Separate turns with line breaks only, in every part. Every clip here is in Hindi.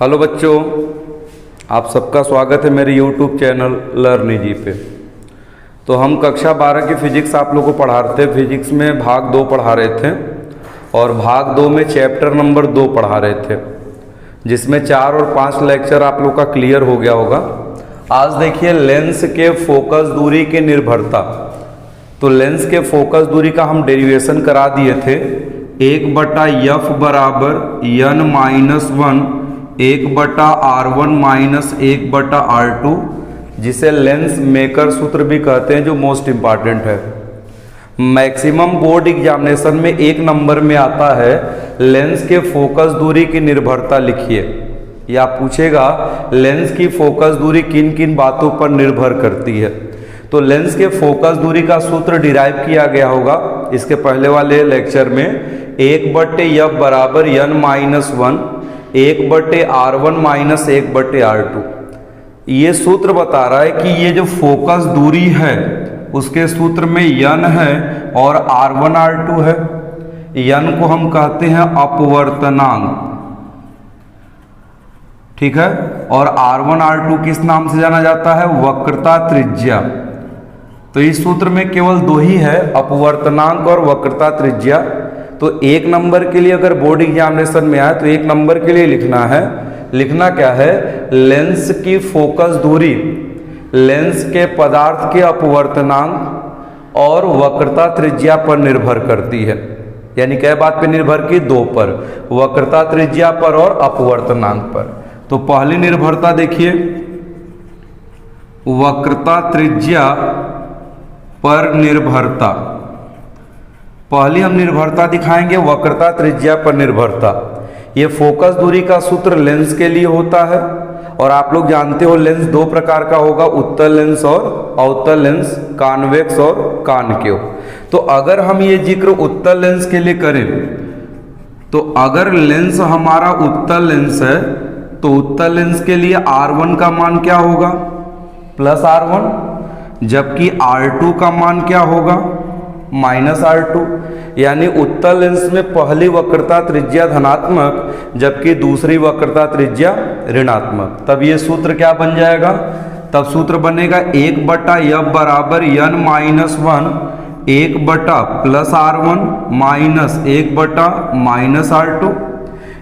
हेलो बच्चों, आप सबका स्वागत है मेरे YouTube चैनल लर्निजी पे। तो हम कक्षा 12 की फिजिक्स आप लोगों को पढ़ा रहे थे। फिजिक्स में भाग 2 पढ़ा रहे थे और भाग 2 में चैप्टर नंबर 2 पढ़ा रहे थे, जिसमें 4 और 5 लेक्चर आप लोग का क्लियर हो गया होगा। आज देखिए लेंस के फोकस दूरी की निर्भरता। तो लेंस के फोकस दूरी का हम डेरिवेशन करा दिए थे। 1/f बराबर n-1 1/r1 माइनस 1/r2, जिसे लेंस मेकर सूत्र भी कहते हैं, जो मोस्ट इंपॉर्टेंट है। मैक्सिमम बोर्ड एग्जामिनेशन में 1 नंबर में आता है लेंस के फोकस दूरी की निर्भरता लिखिए। या पूछेगा लेंस की फोकस दूरी किन किन बातों पर निर्भर करती है। तो लेंस के फोकस दूरी का सूत्र डिराइव किया गया होगा इसके पहले वाले लेक्चर में। 1/f बराबर n-1 1/r1 माइनस 1/r2। ये सूत्र बता रहा है कि ये जो फोकस दूरी है उसके सूत्र में n है और r1 r2 है। n को हम कहते हैं अपवर्तनांक, ठीक है, और r1 r2 किस नाम से जाना जाता है? वक्रता त्रिज्या। तो इस सूत्र में केवल 2 ही है, अपवर्तनांक और वक्रता त्रिज्या। तो 1 नंबर के लिए अगर बोर्ड एग्जामिनेशन में आए तो 1 नंबर के लिए लिखना क्या है? लेंस की फोकस दूरी लेंस के पदार्थ के अपवर्तनांक और वक्रता त्रिज्या पर निर्भर करती है। यानी क्या बात पे निर्भर की? 2 पर, वक्रता त्रिज्या पर और अपवर्तनांक पर। तो पहली निर्भरता देखिए, वक्रता त्रिज्या पर निर्भरता। पहली हम निर्भरता दिखाएंगे, वक्रता त्रिज्या पर निर्भरता। ये फोकस दूरी का सूत्र लेंस के लिए होता है और आप लोग जानते हो लेंस 2 प्रकार का होगा, उत्तल लेंस और अवतल लेंस, कॉन्वेक्स और कॉनकेव। तो अगर हम ये जिक्र उत्तल लेंस के लिए करें तो अगर लेंस हमारा उत्तल लेंस है तो उत्तल लेंस के लिए R1 का मान क्या होगा? प्लस R1, जबकि R2 का मान क्या होगा? Minus R2। यानी उत्तल लेंस में पहली वक्रता त्रिज्या धनात्मक जबकि दूसरी वक्रता त्रिज्या ऋणात्मक। तब ये सूत्र क्या बन जाएगा? तब सूत्र बनेगा 1/f बराबर n-1 1/+r1 माइनस 1/-r2।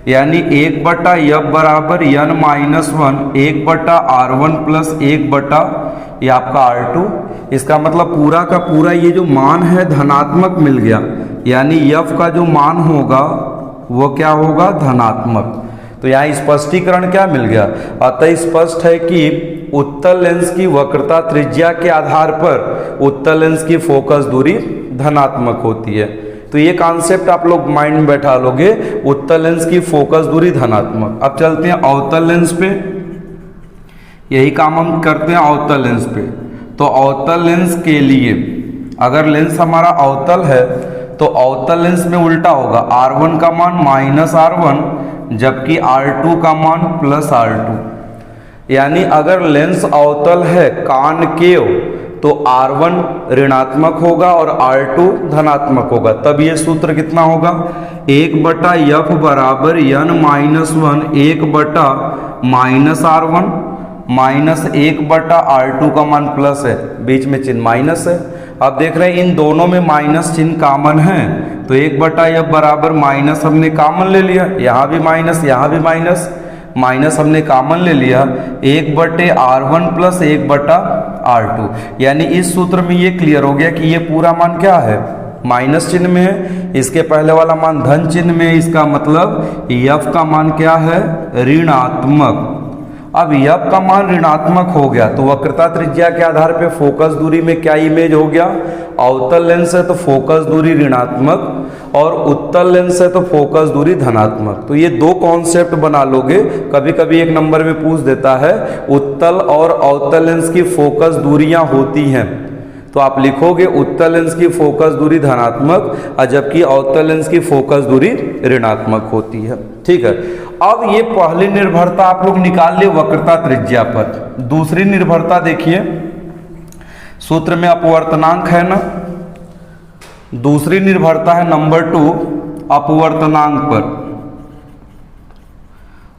यानी 1/f बराबर n-1 1/r1 प्लस 1/ ये आपका R2। इसका मतलब पूरा का पूरा ये जो मान है धनात्मक मिल गया। यानी f का जो मान होगा वो क्या होगा? धनात्मक। तो यहाँ स्पष्टीकरण क्या मिल गया? अतः स्पष्ट है कि उत्तल लेंस की वक्रता त्रिज्या के आधार पर उत्तल लेंस की फोकस दूरी धनात्मक होती है। तो ये कॉन्सेप्ट आप लोग माइंड में बैठा लोगे, उत्तल लेंस की फोकस दूरी धनात्मक। अब चलते हैं अवतल लेंस पे। यही काम हम करते हैं अवतल लेंस पे। तो अवतल लेंस के लिए अगर लेंस हमारा अवतल है तो अवतल लेंस में उल्टा होगा, R1 का मान माइनस R1 जबकि R2 का मान प्लस R2। यानी अगर लेंस अवतल है कॉनकेव तो R1 ऋणात्मक होगा और R2 धनात्मक होगा। तब ये सूत्र कितना होगा? 1/f बराबर n-1 1/-r1 माइनस 1/r2 का मान प्लस है, बीच में चिन्ह माइनस है। अब देख रहे हैं इन दोनों में माइनस चिन्ह कॉमन है, तो 1/f बराबर माइनस हमने कॉमन ले लिया, यहाँ भी माइनस यहाँ भी माइनस, माइनस हमने कॉमन ले लिया 1/r1 प्लस 1/r2। यानी इस सूत्र में ये क्लियर हो गया कि ये पूरा मान क्या है? माइनस चिन्ह में है, इसके पहले वाला मान धन चिन्ह में है। इसका मतलब f का मान क्या है? ऋणात्मक। अब f का मान ऋणात्मक हो गया तो वक्रता त्रिज्या के आधार पे फोकस दूरी में क्या इमेज हो गया? अवतल लेंस है तो फोकस दूरी ऋणात्मक और उत्तल लेंस है तो फोकस दूरी धनात्मक। तो ये 2 कॉन्सेप्ट बना लोगे। कभी कभी 1 नंबर में पूछ देता है उत्तल और अवतल लेंस की फोकस दूरियां होती हैं, तो आप लिखोगे उत्तल लेंस की फोकस दूरी धनात्मक और जबकि अवतल लेंस की फोकस दूरी ऋणात्मक होती है। ठीक है, अब ये पहली निर्भरता आप लोग निकाल लिए वक्रता त्रिज्या पर। दूसरी निर्भरता देखिए, सूत्र में अपवर्तनांक है ना, दूसरी निर्भरता है नंबर 2 अपवर्तनांक पर।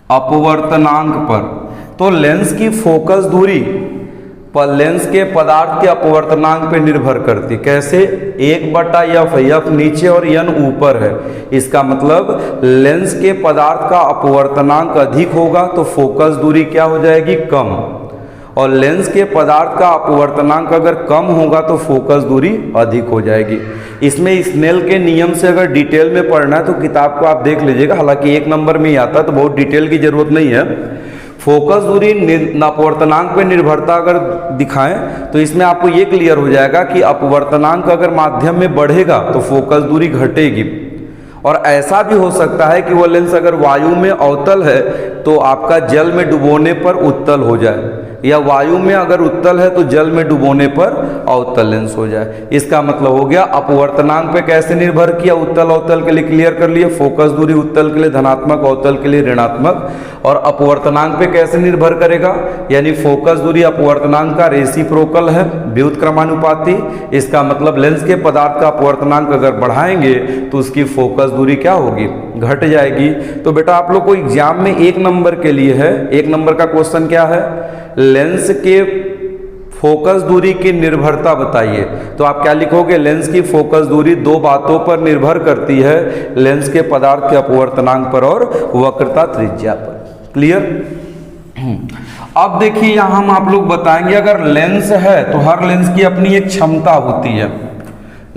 अपवर्तनांक पर। तो लेंस की फोकस दूरी पर लेंस के पदार्थ के अपवर्तनांक पे निर्भर करती। कैसे? 1/f, f नीचे और n ऊपर है। इसका मतलब लेंस के पदार्थ का अपवर्तनांक अधिक होगा तो फोकस दूरी क्या हो जाएगी? कम। और लेंस के पदार्थ का अपवर्तनांक अगर कम होगा तो फोकस दूरी अधिक हो जाएगी। इसमें स्नेल के नियम से अगर डिटेल में पढ़ना है तो किताब को आप देख लीजिएगा, हालांकि 1 नंबर में ही आता है तो बहुत डिटेल की जरूरत नहीं है। फोकस दूरी अपवर्तनांक पे निर्भरता अगर दिखाएं तो इसमें आपको ये क्लियर हो जाएगा कि अपवर्तनांक अगर माध्यम में बढ़ेगा तो फोकस दूरी घटेगी। और ऐसा भी हो सकता है कि वो लेंस अगर वायु में अवतल है तो आपका जल में डुबोने पर उत्तल हो जाए, या वायु में अगर उत्तल है तो जल में डुबोने पर अवतल लेंस हो जाए। इसका मतलब हो गया अपवर्तनांक पे कैसे निर्भर किया? उत्तल अवतल के लिए क्लियर कर लिए। फोकस दूरी उत्तल के लिए धनात्मक, अवतल के लिए ऋणात्मक। और अपवर्तनांक पे कैसे निर्भर करेगा? यानी फोकस दूरी अपवर्तनांक का रेसिप्रोकल है, व्युत्क्रमानुपाती। इसका मतलब लेंस के पदार्थ का अपवर्तनांक अगर बढ़ाएंगे तो उसकी फोकस दूरी क्या होगी? घट जाएगी। तो बेटा आप लोग को एग्जाम में 1 नंबर के लिए है, 1 नंबर का क्वेश्चन क्या है? लेंस के फोकस दूरी की निर्भरता बताइए। तो आप क्या लिखोगे? लेंस की फोकस दूरी 2 बातों पर निर्भर करती है, लेंस के पदार्थ के अपवर्तनांक पर और वक्रता त्रिज्या पर। क्लियर? अब देखिए यहां हम आप लोग बताएंगे, अगर लेंस है तो हर लेंस की अपनी एक क्षमता होती है।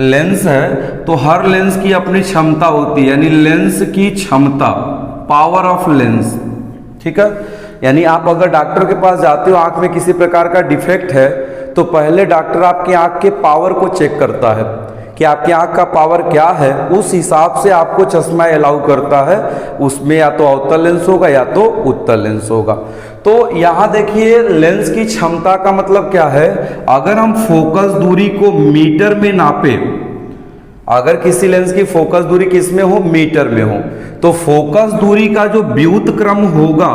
लेंस है तो हर लेंस की अपनी क्षमता होती है, यानी लेंस की क्षमता, पावर ऑफ लेंस। ठीक है? यानी आप अगर डॉक्टर के पास जाते हो, आंख में किसी प्रकार का डिफेक्ट है तो पहले डॉक्टर आपकी आंख के पावर को चेक करता है कि आपकी आंख का पावर क्या है, उस हिसाब से आपको चश्मा अलाउ करता है। उसमें या तो अवतल लेंस होगा या तो उत्तल लेंस होगा। तो यहां देखिए लेंस की क्षमता का मतलब क्या है? अगर हम फोकस दूरी को मीटर में नापे, अगर किसी लेंस की फोकस दूरी किस में हो? मीटर में हो, तो फोकस दूरी का जो व्युत्क्रम होगा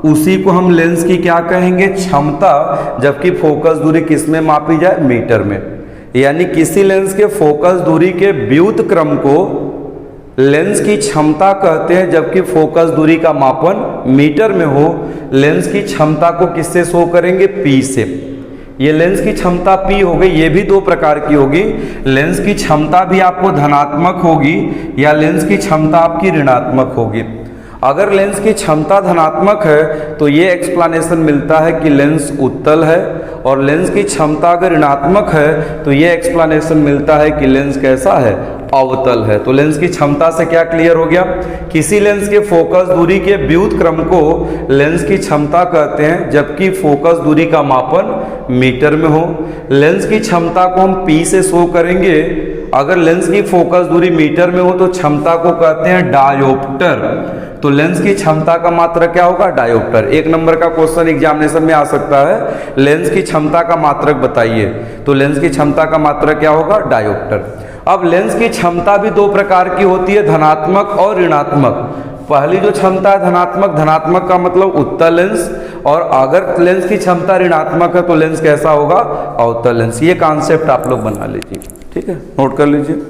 उसी को हम लेंस की क्या कहेंगे? क्षमता। जबकि फोकस दूरी किस में मापी जाए? मीटर में। यानी किसी लेंस के फोकस दूरी के व्युत्क्रम को लेंस की क्षमता कहते हैं, जबकि फोकस दूरी का मापन मीटर में हो। लेंस की क्षमता को किससे शो करेंगे? पी से। ये लेंस की क्षमता पी हो गई। ये भी 2 प्रकार की होगी। लेंस की क्षमता भी आपको धनात्मक होगी या लेंस की क्षमता आपकी ऋणात्मक होगी। अगर लेंस की क्षमता धनात्मक है तो ये एक्सप्लेनेशन मिलता है कि लेंस उत्तल है, और लेंस की क्षमता अगर ऋणात्मक है तो ये एक्सप्लेनेशन मिलता है कि लेंस कैसा है? अवतल है। तो लेंस की क्षमता से क्या क्लियर हो गया? किसी लेंस के फोकस दूरी के व्युत्क्रम को लेंस की क्षमता कहते हैं, जबकि फोकस दूरी का मापन मीटर में हो। लेंस की क्षमता को हम पी से शो करेंगे। अगर लेंस की फोकस दूरी मीटर में हो तो क्षमता को कहते हैं डायोप्टर। तो लेंस की क्षमता का मात्रक क्या होगा? डायोप्टर। 1 नंबर का क्वेश्चन एग्जामिनेशन में आ सकता है, लेंस की क्षमता का मात्रक बताइए। तो लेंस की क्षमता का मात्रक क्या होगा? डायोप्टर। अब लेंस की क्षमता भी 2 प्रकार की होती है, धनात्मक और ऋणात्मक। पहली जो क्षमता है धनात्मक, धनात्मक का मतलब उत्तल लेंस, और अगर लेंस की क्षमता ऋणात्मक है तो लेंस कैसा होगा? अवतल लेंस। ये कॉन्सेप्ट आप लोग बना लीजिए। ठीक है, नोट कर लीजिए।